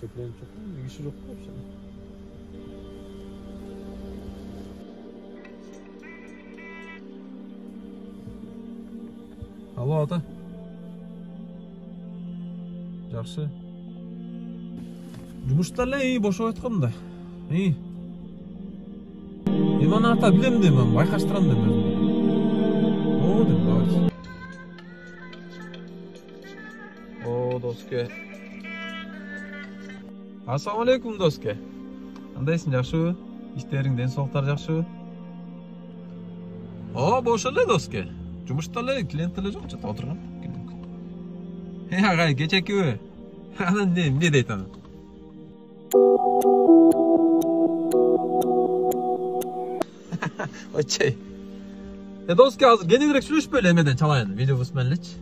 Şekillenip çok mu? Bir kişi yok mu? Alo ata. Жақсы. Жұмыштарла бош айтқам да. Мен ата білем де, мен байқаштырам да өзім. О, деп давай. О, доске. Ассалаумалейкум, доске. Қандайсың, жақсы? Іштерің, денсаулықтар жақсы? О, бош эле, доске. Жұмыштарла клиенттер жоқ, жата отырған. Ағай, кечекі. Анан не дейт аны? Очей. Доске азыр кененирээк сүйлөшпөйлү эмеден чалайын, видеобуз менен элечи.